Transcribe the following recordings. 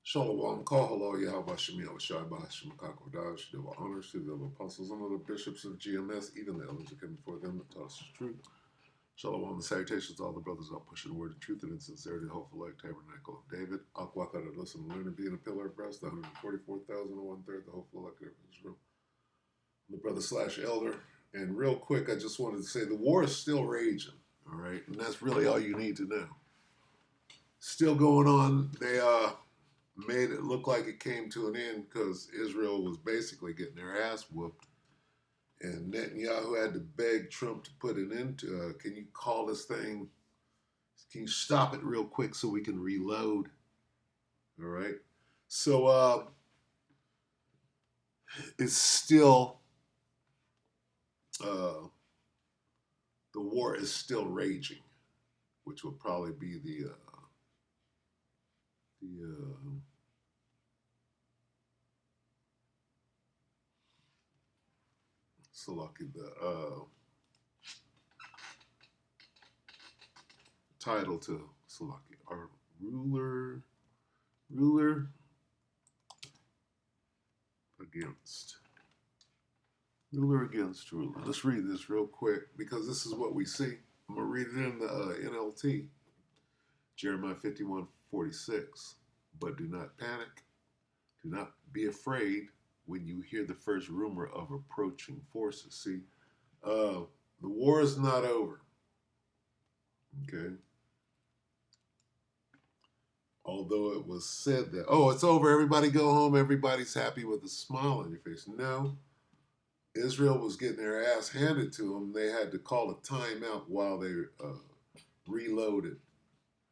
Shalom, Kahalo, Yahweh Shemiel, Shai Bahashim, Kakodash, there were honors to the apostles and other bishops of GMS, even the elders that came before them that taught us the truth. Shalom and salutations to all the brothers out pushing the word of truth and in sincerity, the hopeful like tabernacle of David. Akwaka to listen and learn and be in a pillar of breast, the 144,000 and one third, the hopeful like of Israel. The brother slash elder. And real quick, I just wanted to say the war is still raging, all right? And that's really all you need to know. Still going on. They made it look like it came to an end because Israel was basically getting their ass whooped. And Netanyahu had to beg Trump to put an end to can you call this thing, can you stop it real quick so we can reload? All right. So it's still, the war is still raging, which will probably be the title to Salaki, our ruler against ruler. Let's read this real quick because this is what we see. I'm going to read it in the NLT. Jeremiah 51:46. But do not panic. Do not be afraid when you hear the first rumor of approaching forces. See, the war is not over. Okay? Although it was said that, oh, it's over, everybody go home, everybody's happy with a smile on your face. No. Israel was getting their ass handed to them. They had to call a timeout while they reloaded.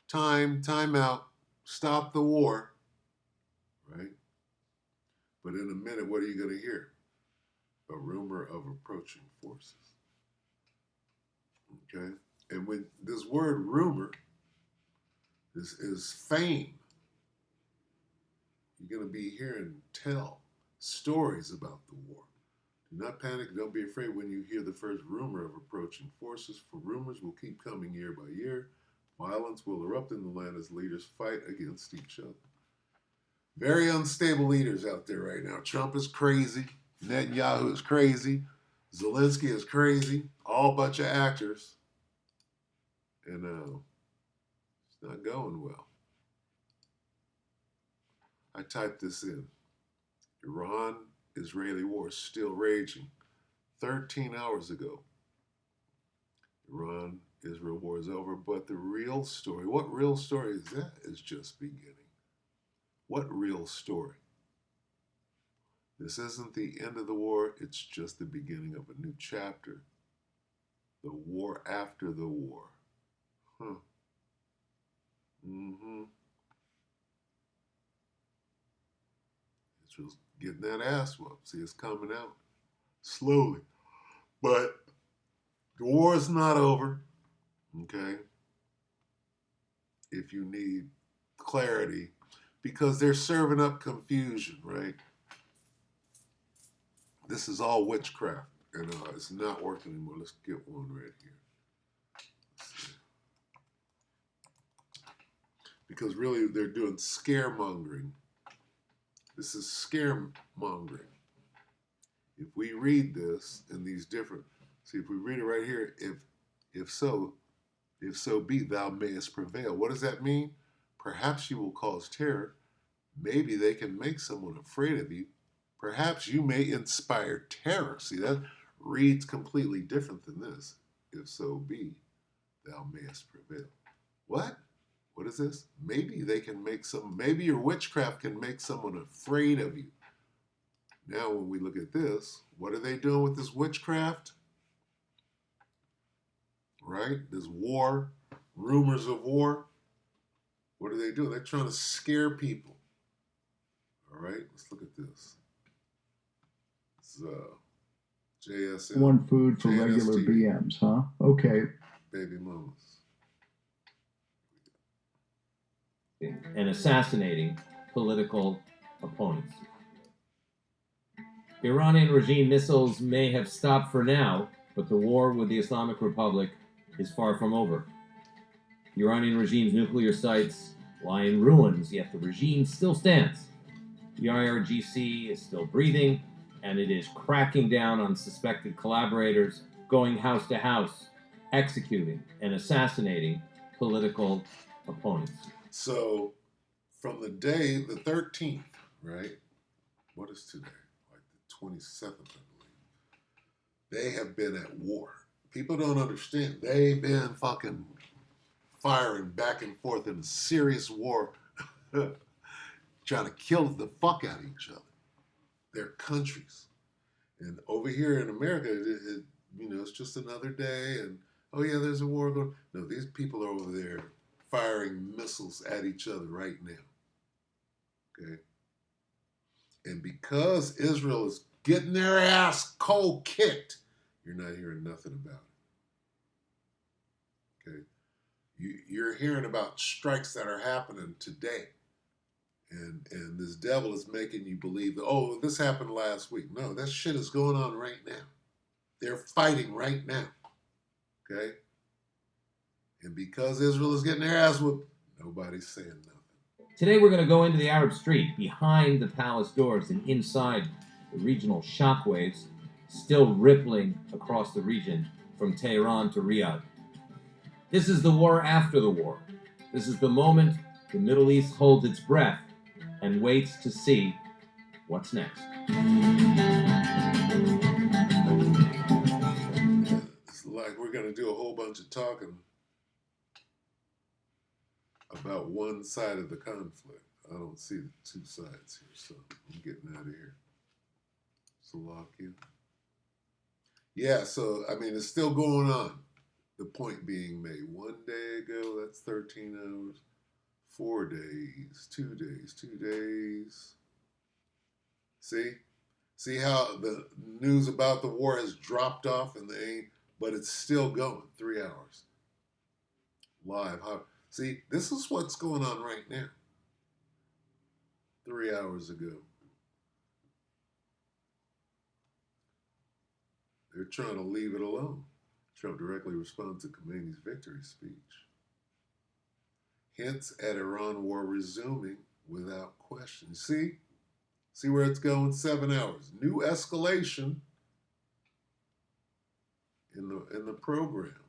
Time out, stop the war, right? But in a minute, what are you going to hear? A rumor of approaching forces. Okay? And when this word rumor is fame, you're going to be hearing tell stories about the war. Do not panic, don't be afraid when you hear the first rumor of approaching forces, for rumors will keep coming year by year. Violence will erupt in the land as leaders fight against each other. Very unstable leaders out there right now. Trump is crazy. Netanyahu is crazy. Zelensky is crazy. All bunch of actors. And it's not going well. I typed this in. Iran-Israeli war is still raging. 13 hours ago, Iran-Israel war is over, but the real story, what real story is that? Is just beginning. What real story? This isn't the end of the war, it's just the beginning of a new chapter. The war after the war. Israel's getting that ass whooped. See, it's coming out slowly. But the war is not over, okay? If you need clarity, because they're serving up confusion, right? This is all witchcraft, and it's not working anymore. Let's get one right here. Because really, they're doing scaremongering. This is scaremongering. If we read this in these different, see, if we read it right here, if so be thou mayest prevail. What does that mean? Perhaps you will cause terror. Maybe they can make someone afraid of you. Perhaps you may inspire terror. See, that reads completely different than this. If so be thou mayest prevail. What? What is this? Maybe your witchcraft can make someone afraid of you. Now, when we look at this, what are they doing with this witchcraft? Right? This war, rumors of war. What are they doing? They're trying to scare people. All right, let's look at this. It's JSM. One food for regular BMs, huh? Okay. Baby mamas. And assassinating political opponents. Iranian regime missiles may have stopped for now, but the war with the Islamic Republic is far from over. The Iranian regime's nuclear sites lie in ruins, yet the regime still stands. The IRGC is still breathing, and it is cracking down on suspected collaborators, going house to house, executing and assassinating political opponents. So, from the day, the 13th, right? What is today? Like the 27th, I believe. They have been at war. People don't understand. They've been fucking firing back and forth in a serious war, trying to kill the fuck out of each other, their countries. And over here in America, it's just another day, and oh yeah, there's a war going. No, these people are over there firing missiles at each other right now. Okay, and because Israel is getting their ass cold kicked, you're not hearing nothing about it. Okay, you're hearing about strikes that are happening today. And this devil is making you believe that, oh, this happened last week. No, that shit is going on right now. They're fighting right now. Okay? And because Israel is getting their ass whooped, nobody's saying nothing. Today we're going to go into the Arab Street, behind the palace doors and inside the regional shockwaves still rippling across the region from Tehran to Riyadh. This is the war after the war. This is the moment the Middle East holds its breath and waits to see what's next. It's like we're going to do a whole bunch of talking about one side of the conflict. I don't see the two sides here, so I'm getting out of here. Slovakia. Yeah, so, I mean, it's still going on. The point being made. 1 day ago, that's 13 hours. 4 days, 2 days, 2 days. See how the news about the war has dropped off and but it's still going. 3 hours. Live. See, this is what's going on right now. 3 hours ago. They're trying to leave it alone. Trump directly responds to Khomeini's victory speech. Hints at Iran war resuming without question. See where it's going? 7 hours. New escalation in the program.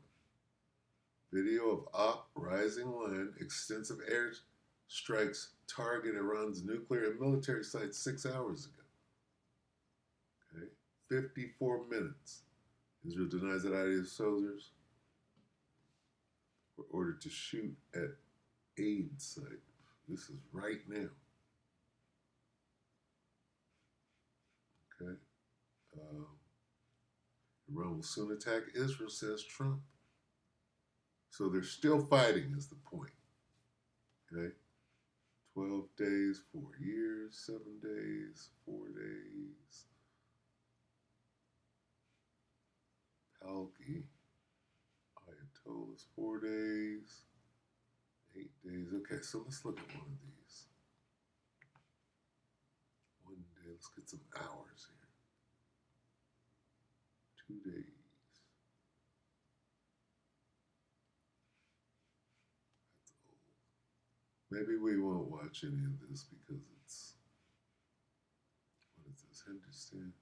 Video of Op rising line, extensive air strikes target Iran's nuclear and military sites 6 hours ago. Okay, 54 minutes. Israel denies that IDF soldiers were ordered to shoot at aid site. This is right now. Okay. Iran will soon attack Israel, says Trump. So they're still fighting is the point. Okay. 12 days, 4 years, 7 days, 4 days. Palki, Ayatollah's 4 days, 8 days. Okay, so let's look at one of these. 1 day, let's get some hours here. 2 days. That's old. Maybe we won't watch any of this because it's, what is this, Hindustan?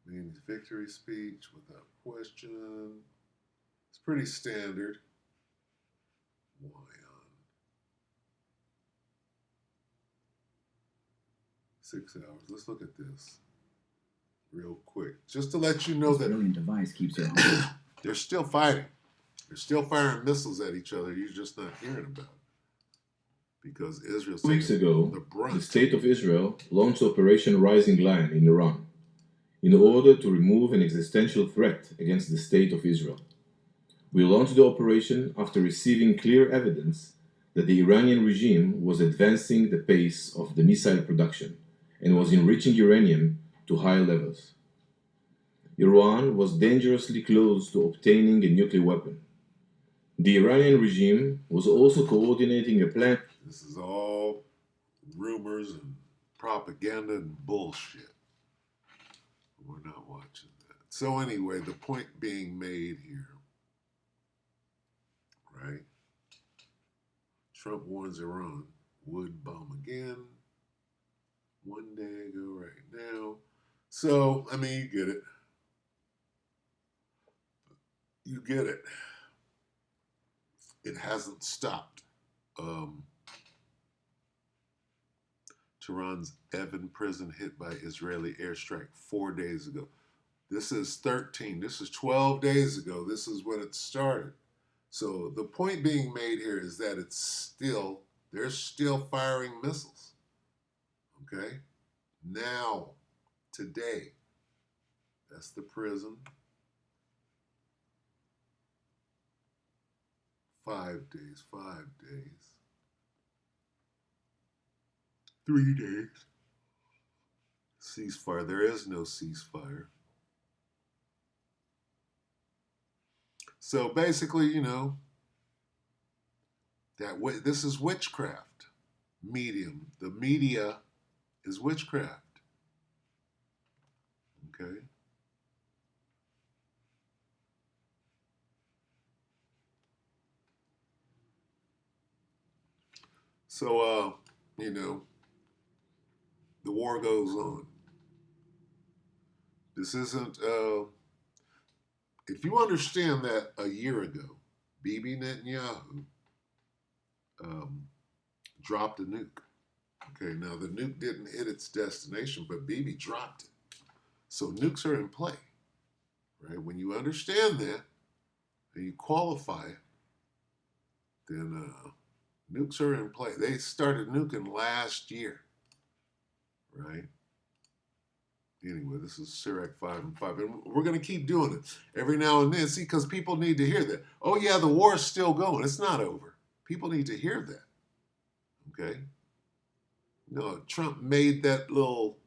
Khomeini's victory speech without question. It's pretty standard. Why on 6 hours? Let's look at this real quick, just to let you know that brilliant device keeps it home. They're still fighting. They're still firing missiles at each other. You're just not hearing about it because Israel's 2 weeks ago, the brunt. the State of Israel launched Operation Rising Lion in Iran in order to remove an existential threat against the State of Israel. We launched the operation after receiving clear evidence that the Iranian regime was advancing the pace of the missile production and was enriching uranium to high levels. Iran was dangerously close to obtaining a nuclear weapon. The Iranian regime was also coordinating a plan. This is all rumors and propaganda and bullshit. We're not watching that. So anyway, the point being made here, right? Trump warns Iran would bomb again. One day ago, right now. So, I mean, you get it. You get it. It hasn't stopped. Tehran's Evin prison hit by Israeli airstrike 4 days ago. This is 13. This is 12 days ago. This is when it started. So the point being made here is that they're still firing missiles. Okay? Now, today, that's the prison. 5 days, 5 days. 3 days. Ceasefire. There is no ceasefire. So basically, this is witchcraft. Medium. The media is witchcraft. Okay? So, the war goes on. This isn't, if you understand that a year ago, Bibi Netanyahu dropped a nuke. Okay, now the nuke didn't hit its destination, but Bibi dropped it. So nukes are in play, right? When you understand that and you qualify it, then nukes are in play. They started nuking last year, right? Anyway, this is Sirach 5 and 5. And we're going to keep doing it every now and then. See, because people need to hear that. Oh, yeah, the war is still going. It's not over. People need to hear that. Okay? No, Trump made that little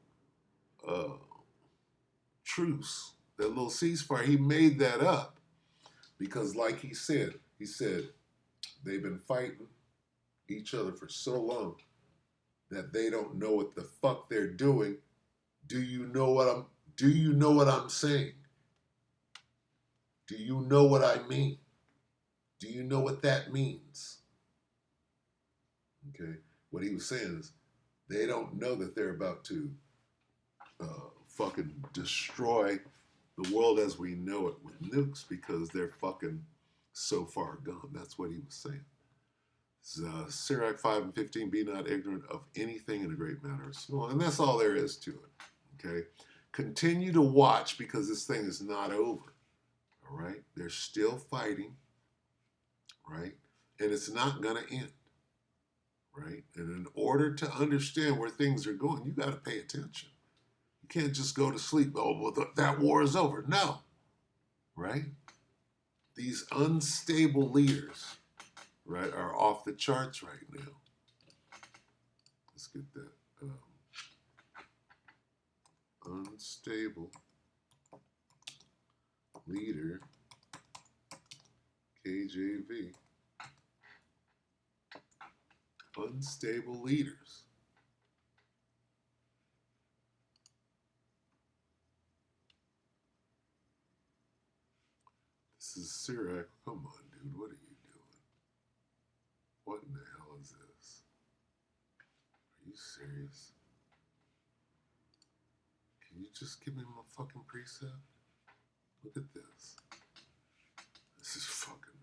truce, that little ceasefire. He made that up because, like he said they've been fighting each other for so long that they don't know what the fuck they're doing. Do you know what I'm saying? Do you know what I mean? Do you know what that means? Okay. What he was saying is they don't know that they're about to fucking destroy the world as we know it with nukes because they're fucking so far gone. That's what he was saying. Sirach 5 and 15, be not ignorant of anything in a great matter or small. And that's all there is to it. Okay? Continue to watch because this thing is not over. All right? They're still fighting. Right? And it's not going to end. Right? And in order to understand where things are going, you got to pay attention. You can't just go to sleep. Oh, well, that war is over. No. Right? These unstable leaders, right, are off the charts right now. Let's get that. Unstable leader, KJV. Unstable leaders. This is Sirach. Come on, dude. What are you doing? What in the hell is this? Are you serious? Can you just give me my fucking precept? Look at this. This is fucking.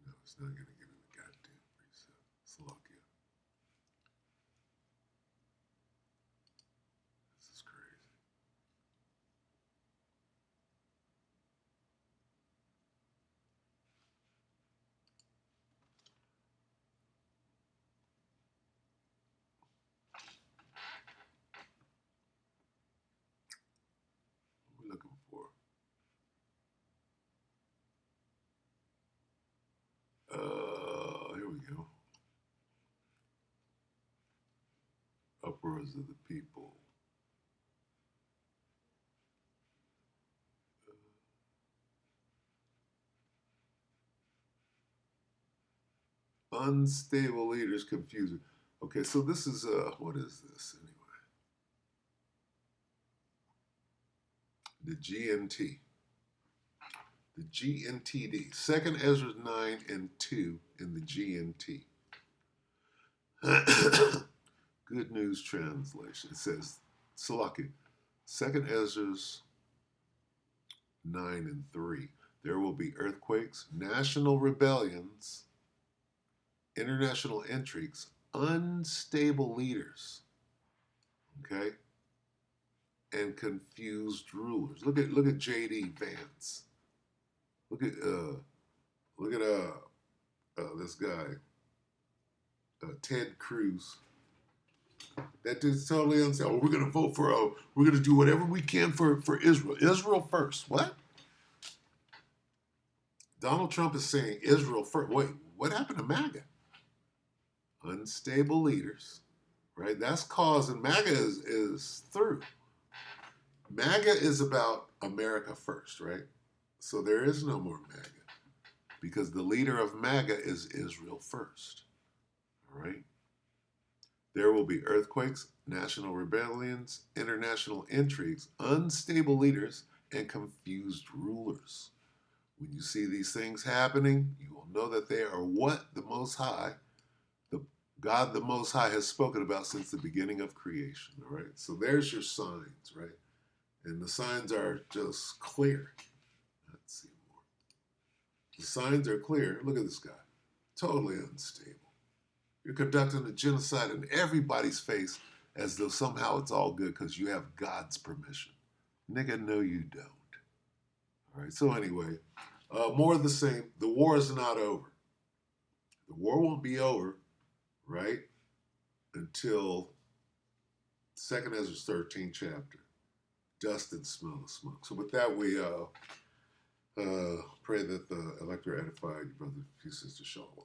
No, it's not gonna give me the goddamn precept. Slovakia. This is crazy. What are we looking for? Here we go. Uproars of the people. Unstable leaders confusing. Okay, so this is what is this anyway? The GNT. The GNTD. Second Ezra 9 and 2 in the GNT. Good News Translation. It says, Salaki, Second Ezra's 9 and 3. There will be earthquakes, national rebellions, international intrigues, unstable leaders, okay, and confused rulers. Look at J.D. Vance. Look at this guy, Ted Cruz. That dude's totally unstable. Oh, we're gonna vote for. We're gonna do whatever we can for Israel. Israel first. What? Donald Trump is saying Israel first. Wait, what happened to MAGA? Unstable leaders, right? That's causing MAGA is through. MAGA is about America first, right? So there is no more MAGA because the leader of MAGA is Israel first. All right. There will be earthquakes, national rebellions, international intrigues, unstable leaders, and confused rulers. When you see these things happening, you will know that they are what the Most High, God the Most High, has spoken about since the beginning of creation. All right. So there's your signs, right? And the signs are just clear. Let's see more. The signs are clear. Look at this guy. Totally unstable. You're conducting a genocide in everybody's face as though somehow it's all good because you have God's permission. Nigga, no you don't. All right, so anyway, more of the same. The war is not over. The war won't be over, right, until 2nd Ezra 13 chapter. Dust and smell of smoke. So with that, we pray that the elector edified your brother, few sisters, Shalom.